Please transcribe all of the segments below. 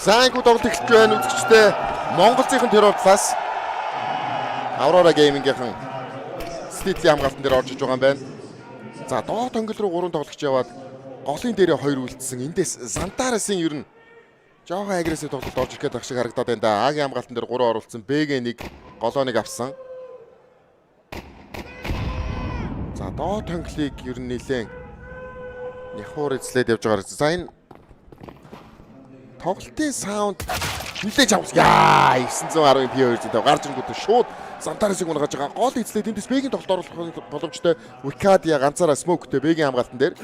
Сайнгүй тоглолт эхэлж байна үзэгчтэй. Монголцын тэр урдлаас Aurora Gaming-ийн Ститли хамгаалтан дээр орж иж байгаа юм байна. За доод тонгол руу 3 тоглогч яваад голын дээрээ 2 үлдсэн. Эндээс Сантарасын ер нь жоохон агрессив тоглолт орж ирэх гэдэг шиг харагдаад байна да. Агийн хамгаалтан дээр 3 оруулсан. БГ 1 голооныг авсан. За доод тонглыг ер нь нэлээд няхуур эзлээд явж байгаа. За энэ тоглолтын саунд нэлээд авсан. Яа 910 P2 гарч ирэнгүүт шууд Сантарасыг унгаж байгаа. Гол эзлээд эндээс Бэгийн тоглолт оруулах боломжтой. Викадия ганцаараа смоктэй Бэгийн хамгаалтан дээр.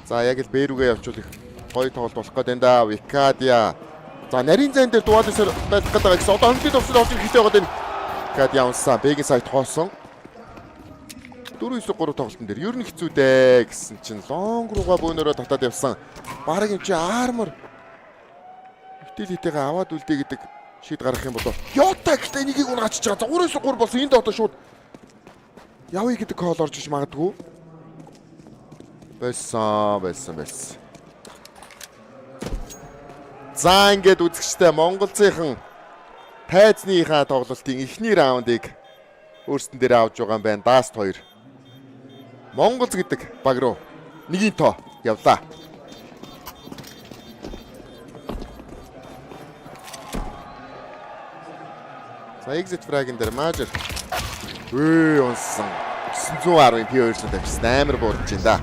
За яг л Бэрүүгээ явуулах гоё тоглолт болох гэдэг энэ да. Викадия. За нарийн зайн дээр дуалсаар байх гэдэг гэсэн. Одоо хөнгөлөд овсол орж ирэхтэй байгаа энэ. Викадия унсан. Бэгийн сайт хоосон. 4-9-3 тоглолтын дээр ер нь хэцүү дээ гэсэн чинь лонг руугаа бөөнөрөө татаад явсан. Бараг юм чи армор Хитэйгээ аваад үлдээ гэдэг шийд гаргах юм болоо. Йота гэхдээ энийг унгачиж байгаа. 3-3 болсон энд одоо шууд явъя гэдэг кол орж иж магадгүй. Байсан. За ингээд үзэгчтэй Монголцынхан тайзныхаа тоглолтын эхний раундыг өөрсдөн дээр авч байгаа юм байна. Даст 2. Монголц гэдэг баг руу нэгийн тоо явлаа. За exit frag-ын дээр Major. Унсан. 910 P2-д тавьсан. Амар буурч байна да.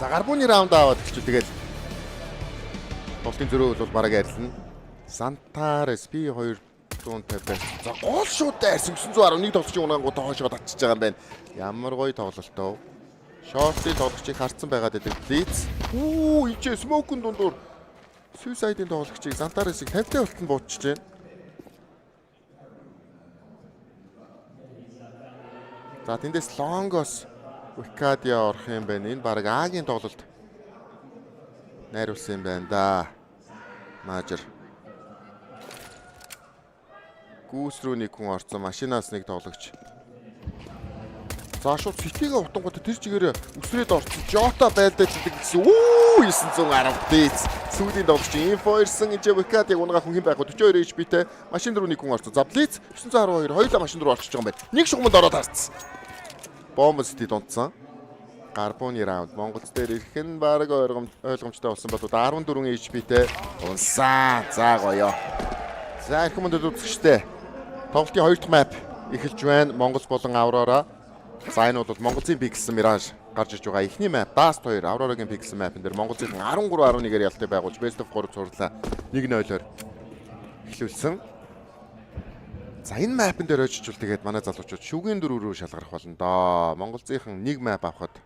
За гарбууны раунд аваад эхэлчихв. Тэгээд болтын зөрөө бол бараг арилна. Santares P2 150. За гол шууд дайрсан 911 тоглогчийн унгангууд хоошоо татчихж байгаа юм байна. Ямар гоё тоглолтоо. Short-ийн тоглогчийг харцсан байгаад байдаг. Blitz. Ичээ smoke-ын дундуур Suicide-ийн тоглогчийг Santares-ийг 50-тай болтон буутчихж байна. За тэндээс Longos Викадия орох юм байна. Энэ баг Агийн тоглолт найруулсан юм байна да. Major. Гүүс рүү нэг хүн орсон. Машинаас нэг тоглогч. За шууд Ситигээ утангууд тэр чигээр үсрээд орсон. Jota байлдаад гэдэг гэсэн. 910 дэц. Сүүлийн тоглогч инфо ирсэн. Энд Викадийг унгаах хүн байхгүй. 42 HP-тэй машин руу нэг хүн орсон. За Blitz 912 хоёулаа машин руу орчиж байгаа юм байна. Нэг шугамд ороод харцсан. Бомбсти дунтсан. Гарбууны раунд Монголц дээр ирэх нь баг ойлгомжтой болсон бол 14 HP-тэй унсан. За гоё. За их хүнд үзэгчтэй. Тоглолтын 2 дахь map эхэлж байна. Монголц болон Aurora. За энэ бол Монголын пикселсэн Mirage гарч иж байгаа. Эхний map Dust 2 Aurora-гийн пикселсэн map-ын дээр Монголын 13-11-ээр ялтай байгуулж Best of 3 цуурлаа. 1-0-оор эхлүүлсэн. За энэ map-ын дээр очичвол тэгээд манай залуучууд шүгээн 4 рүү шалгарах болно доо. Монголынхан нэг map авахд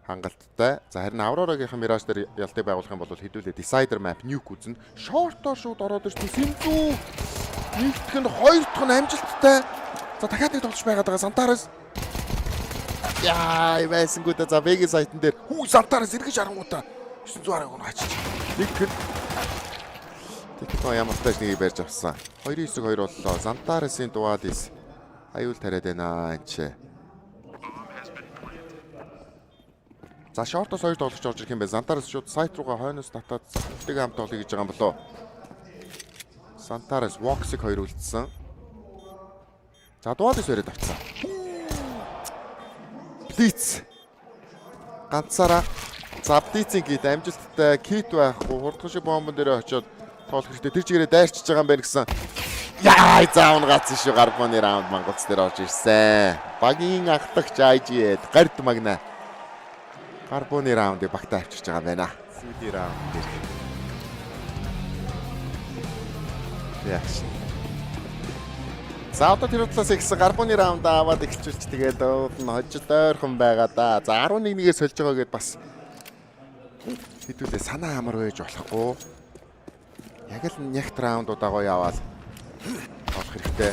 хангалттай. За харин Aurora-гийнхан Mirage дээр ялтай байгуулах юм бол хэдүүлээ Decider map Nuke үзнэ. Short-оор шууд ороод ирсэн Симзүү. Нэгдэх нь хоёр дахь нь амжилттай. За дахиад нэг тоглож байгаад байгаа Santares. Яа, байсангүй да. За Vegas сайтн дээр Santares эргэж арангуудаа 910-ыг нь хачиж. Нэгдэх нь Тэтгэн ямар тааш нэгийг барьж авсан. 2-9-2 боллоо. Santares-ийн дуалис аюул тариад байна энэ. За шортоос 2 тоглогч орж ирэх юм байна. Santares шууд сайт руугаа хойноос татаад тэгтэг хамт тоглоё гэж байгаа юм болоо. Santares Vox-ыг 2 үлдсэн. За дуалис өрөөд авцсан. Blitz. Ганцаараа. За Blitz-ийн гээд амжилттай кит байхгүй. Хурдхан шиг бомбон дээр очиод тоглох хэрэгтэй. Тэр чигээрээ дайрчиж байгаа юм байна гэсэн. Яа, заавн гацсан шүү гарбууны раунд Монголц дээр орж ирсэн. Багийн ахлагч IGL гард магна. Гарбууны раундыг багтаа авчирч байгаа юм байна. Сүүлийн раунд дээр. Яаш. За одоо тэр утлаас ихсэн гарбууны раунд аваад эхэлчихвч тэгээд хожид ойрхон байгаа да. За 11-ээс сольж байгаа гэдээ бас хэдүүлээ санаа амар байж болохгүй. Яг л нягт раундуудаа гоё яваал болох хэрэгтэй.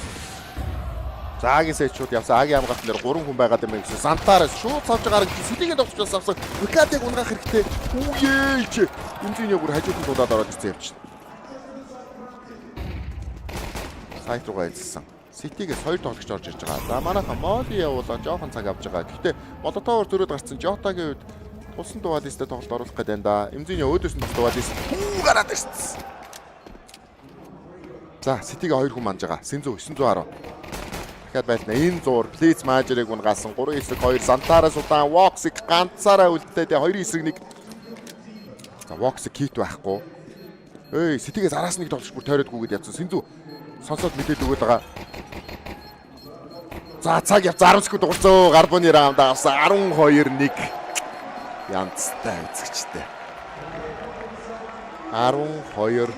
За Агийн сэчүүд явсан. Агийн хамгаалт дээр 3 хүн байгаад юм гэсэн. Santares шууд цавж гараг Ситигээ тоглож авсан. Викадийг унгах хэрэгтэй. Үеэж. Энэний бүр хажууд нь дуудаад ороод ирсэн явчихна. Сайт руугаа хэлсэн. Ситигээс 2 тоглогч орж ирж байгаа. За манайхан Моли явуулаа жоохон цаг авж байгаа. Гэхдээ Молотовор зөрөөд гарцсан Жотагийн үед тулсан дуалистэ тоглолт оруулах гэдэг юм да. Эмзиний өөдөөс нь бас дуалист гараад ирсэн. За Ситигээ 2 хүн манж байгаа. Синзу 910. Дахиад байлна. Энэ зуур Плиц Мажерыг унгаасан 3-9-2 Сантараас удаан Воксыг ганцаараа үлдээ. 2-9-1. За Воксыг хит байхгүй. Эй Ситигээс араас нэг тоглож бүр тойродгүй гэдээ ядсан. Синзу сонсоод мэдээд өгöd байгаа. За цаг яв 10 секунд дууссан. Гарбоны раунд авсан 12-1. Янцтай үзэгчтэй. 12-1.